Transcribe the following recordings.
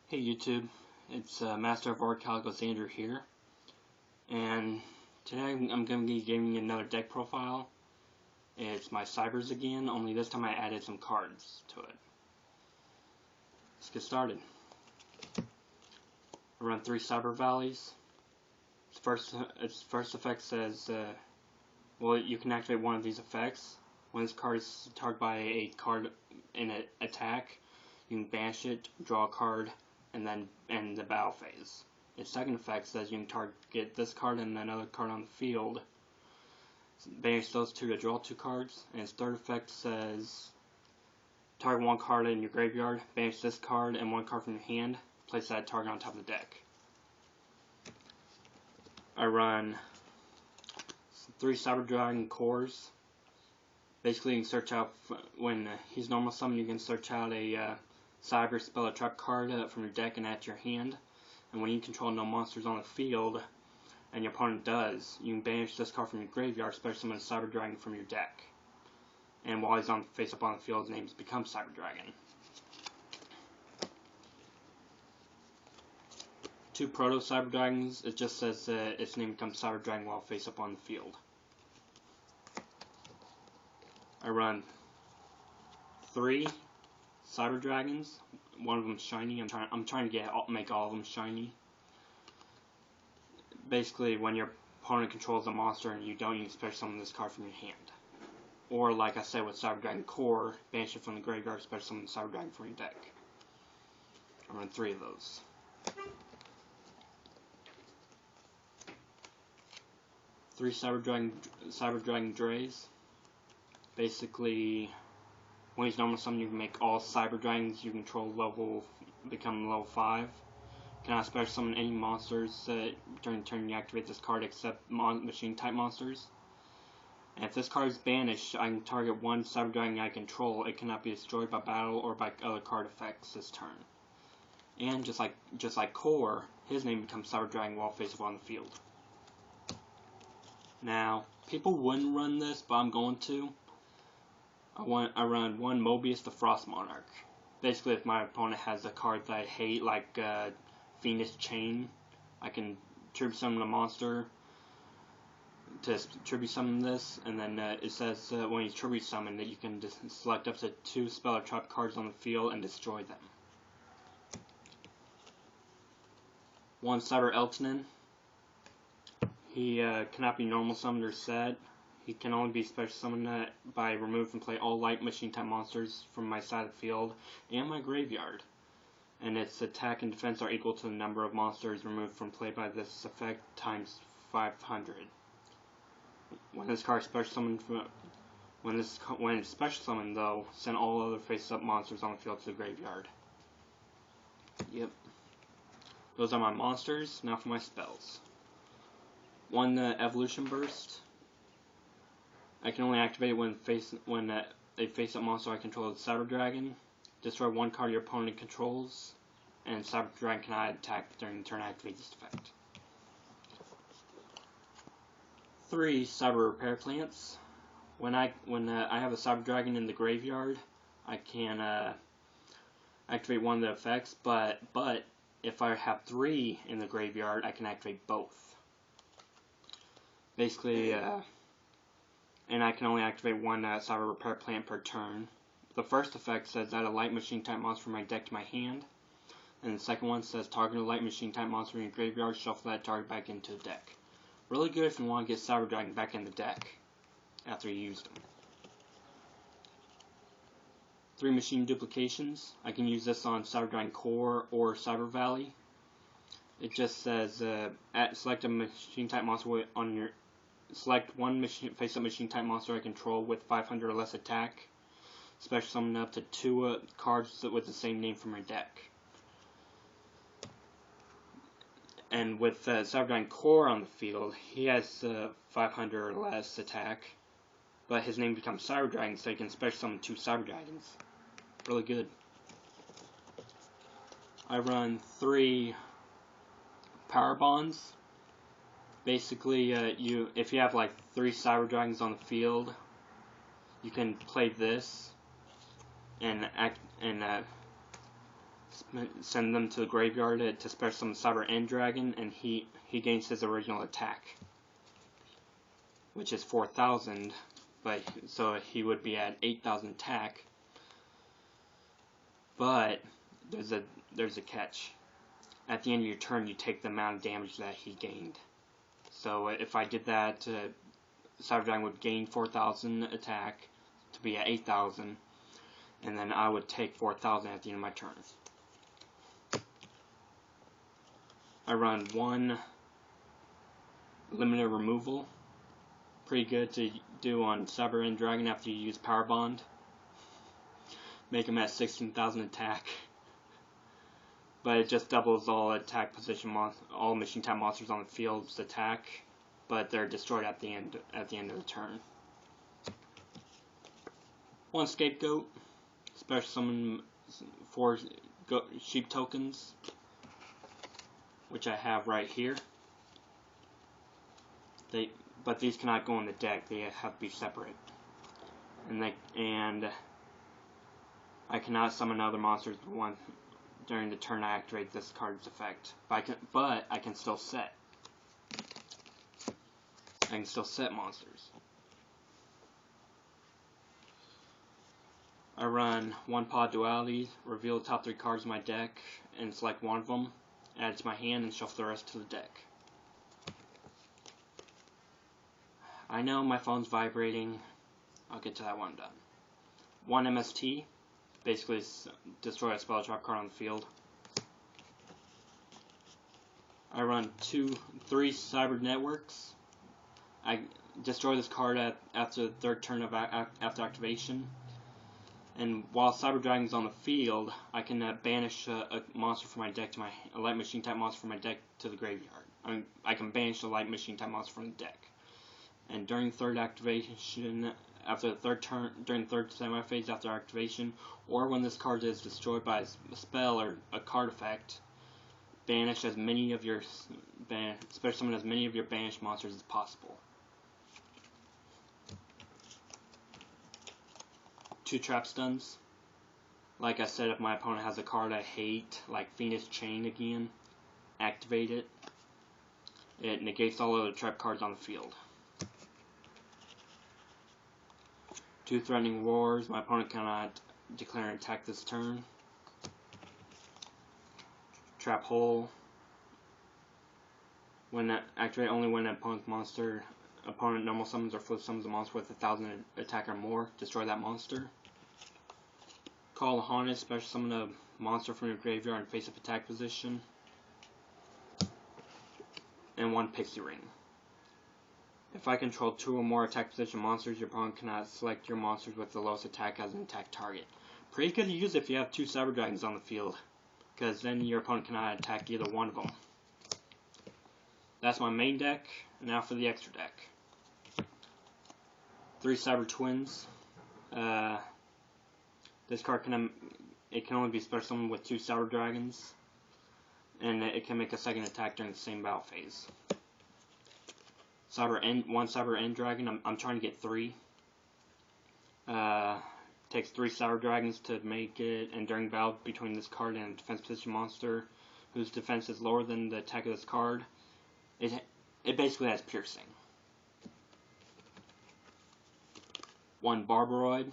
Hey YouTube, it's Master of Art Calico Xander here, and today I'm going to be giving you another deck profile. It's my Cybers again, only this time I added some cards to it. Let's get started. I run 3 Cyber Valleys. Its first effect says, well, you can activate one of these effects. When this card is targeted by a card in an attack, you can banish it, draw a card, and then end the battle phase. Its second effect says you can target this card and another card on the field. Banish those two to draw 2 cards. And its third effect says target 1 card in your graveyard, banish this card and 1 card from your hand, place that target on top of the deck. I run 3 Cyber Dragon cores. Basically, you can search out, when he's normal summon, you can search out a Cyber Spell or Trap card from your deck and add to your hand. And when you control no monsters on the field, and your opponent does, you can banish this card from your graveyard, special summon a Cyber Dragon from your deck. And while he's on face up on the field, his name becomes Cyber Dragon. 2 Proto Cyber Dragons, it just says its name becomes Cyber Dragon while face up on the field. I run 3 Cyber Dragons. One of them's shiny. I'm trying to make all of them shiny. Basically, when your opponent controls a monster and you don't, you can special summon this card from your hand. Or, like I said with Cyber Dragon Core, banish it from the graveyard, special summon Cyber Dragon from your deck. I run 3 of those. 3 Cyber Dragon Drays. Basically, when he's normal summon, you can make all Cyber Dragons you control become level 5. Cannot special summon any monsters during the turn you activate this card except machine type monsters. And if this card is banished, I can target 1 Cyber Dragon I control. It cannot be destroyed by battle or by other card effects this turn. And just like Core, his name becomes Cyber Dragon while face up on the field. Now, people wouldn't run this, but I'm going to. I run 1 Mobius the Frost Monarch. Basically, if my opponent has a card that I hate, like Fiendish Chain, I can tribute summon a monster to tribute summon this, and then it says when you tribute summon that you can select up to 2 spell or trap cards on the field and destroy them. 1 Cyber Eltanin. He cannot be normal summoned or set. He can only be special summoned by remove from play all light machine type monsters from my side of the field and my graveyard. And its attack and defense are equal to the number of monsters removed from play by this effect times 500. When this card is special summoned, when it's special summoned though, send all other face up monsters on the field to the graveyard. Yep. Those are my monsters. Now for my spells. 1 Evolution Burst. I can only activate it when a face-up monster I control is Cyber Dragon. Destroy 1 card your opponent controls, and Cyber Dragon cannot attack during the turn I activate this effect. 3 Cyber Repair Plants. When I have a Cyber Dragon in the graveyard, I can activate 1 of the effects, but if I have 3 in the graveyard, I can activate both. Basically, and I can only activate 1 Cyber Repair Plant per turn. The first effect says add a light machine type monster from my deck to my hand. And the second one says target a light machine type monster in your graveyard, shuffle that target back into the deck. Really good if you want to get Cyber Dragon back in the deck after you used them. 3 Machine Duplications. I can use this on Cyber Dragon Core or Cyber Valley. It just says select a machine type monster on your select 1 face-up machine type monster I control with 500 or less attack. Special summon up to 2 cards with the same name from your deck. And with Cyber Dragon Core on the field, he has 500 or less attack, but his name becomes Cyber Dragon, so you can special summon 2 Cyber Dragons. Really good. I run 3 Power Bonds. Basically, if you have like 3 Cyber Dragons on the field, you can play this and send them to the graveyard to special summon Cyber End Dragon, and he gains his original attack, which is 4,000. But so he would be at 8,000 attack. But there's a catch. At the end of your turn, you take the amount of damage that he gained. So if I did that, Cyber Dragon would gain 4,000 attack to be at 8,000, and then I would take 4,000 at the end of my turn. I run 1 limited removal. Pretty good to do on Cyber End Dragon after you use Power Bond. Make him at 16,000 attack. But it just doubles all attack position all machine type monsters on the field's attack, but they're destroyed at the end of the turn. 1 scapegoat, special summon 4 sheep tokens, which I have right here. But these cannot go in the deck; they have to be separate. And I cannot summon other monsters during the turn I activate this card's effect. But I can still set. I can still set monsters. I run 1 Pod Duality, reveal the top 3 cards of my deck, and select one of them, add it to my hand, and shuffle the rest to the deck. I know my phone's vibrating. I'll get to that one done. 1 MST, basically destroy a spell trap card on the field. I run 3 Cyber Networks. I destroy this card after the 3rd turn after activation. And while Cyber Dragon's on the field, I can banish a monster from my deck to a light machine type monster from my deck to the graveyard. I can banish a light machine type monster from the deck. And during 3rd activation, after the 3rd turn, during the 3rd semi-phase after activation, or when this card is destroyed by a spell or a card effect, banish as many of your special summon as many of your banished monsters as possible. 2 trap stuns. Like I said, if my opponent has a card I hate, like Phoenix Chain again, activate it. It negates all of the trap cards on the field. 2 Threatening Roars. My opponent cannot declare an attack this turn. Trap Hole. When activate only when an opponent normal summons or flip summons a monster with 1,000 attack or more. Destroy that monster. Call the Haunted. Special summon a monster from your graveyard in face-up attack position. And 1 Pixie Ring. If I control 2 or more attack position monsters, your opponent cannot select your monsters with the lowest attack as an attack target. Pretty good to use if you have 2 Cyber Dragons on the field, because then your opponent cannot attack either one of them. That's my main deck. Now for the extra deck. 3 Cyber Twins. This card can only be special summoned with 2 Cyber Dragons, and it can make a second attack during the same battle phase. 1 Cyber End Dragon. I'm trying to get 3. Takes 3 Cyber Dragons to make it, and during battle between this card and a defense position monster whose defense is lower than the attack of this card, it basically has piercing. 1 Barbaroid.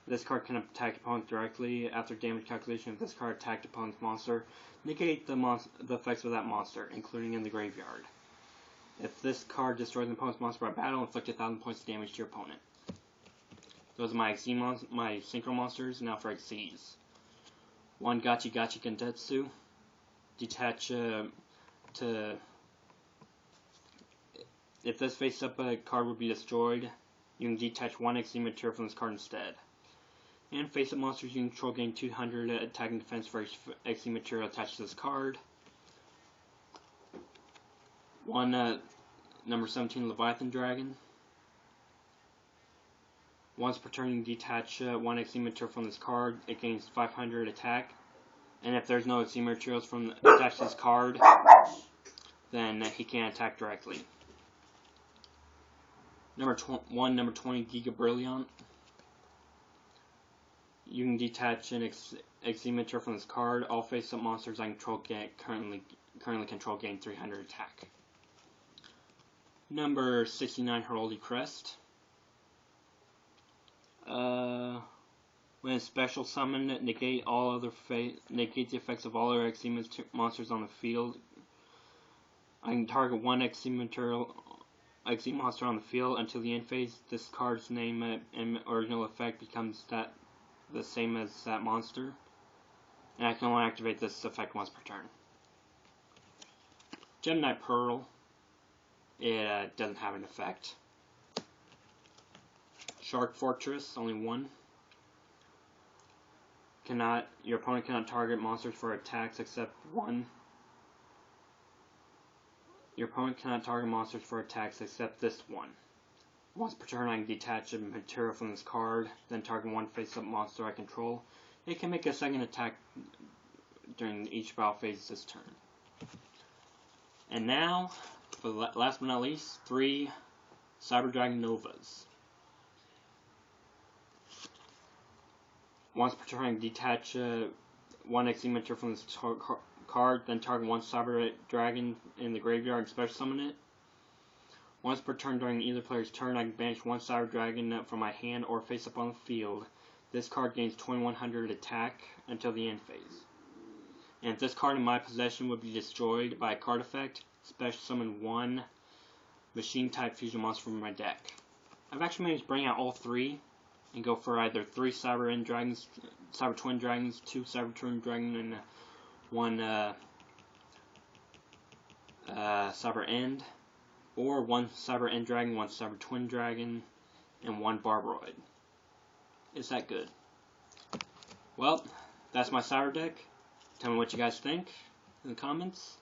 This card can attack opponent directly. After damage calculation, if this card attacked opponent's monster, negate the effects of that monster, including in the graveyard. If this card destroys an opponent's monster by battle, inflict 1,000 points of damage to your opponent. Those are my synchro monsters. Now for Xyz. 1 Gachi Gachi Gentetsu. Detach if this face-up card would be destroyed, you can detach 1 Xyz material from this card instead. And face-up monsters you control gain 200 attack and defense for each Xyz material attached to this card. 1 number 17 Leviathan Dragon. Once per turn you detach 1 Xyz material from this card, it gains 500 attack. And if there's no Xyz materials attached to this card, then he can't attack directly. Number 20 Giga Brilliant. you can detach an Executor from this card. All face-up monsters I control currently control gain 300 attack. Number 69, Heraldry Crest. When special summon, negate the effects of all other Executor monsters on the field. I can target one Executor monster on the field until the end phase. This card's name and original effect becomes the same as that monster, and I can only activate this effect once per turn. Gemini Pearl. It doesn't have an effect. Shark Fortress, only one. Your opponent cannot target monsters for attacks except one. Your opponent cannot target monsters for attacks except this one. Once per turn I can detach a material from this card, then target one face-up monster I control. It can make a second attack during each battle phase this turn. And now, for last but not least, 3 Cyber Dragon Novas. Once per turn, I can detach one Executor from this card, then target one Cyber Dragon in the graveyard and special summon it. Once per turn during either player's turn, I can banish one Cyber Dragon from my hand or face up on the field. This card gains 2100 attack until the end phase. And if this card in my possession would be destroyed by a card effect, special summon one Machine-type fusion monster from my deck. I've actually managed to bring out all 3 and go for either 3 Cyber Twin Dragons, 2 Cyber Twin Dragon, and 1 Cyber End, or 1 Cyber End Dragon, 1 Cyber Twin Dragon, and 1 Barbroid. Is that good? Well, that's my Cyber deck. Tell me what you guys think in the comments.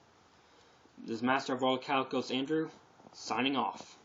This is Master of Royal Calicos Andrew, signing off.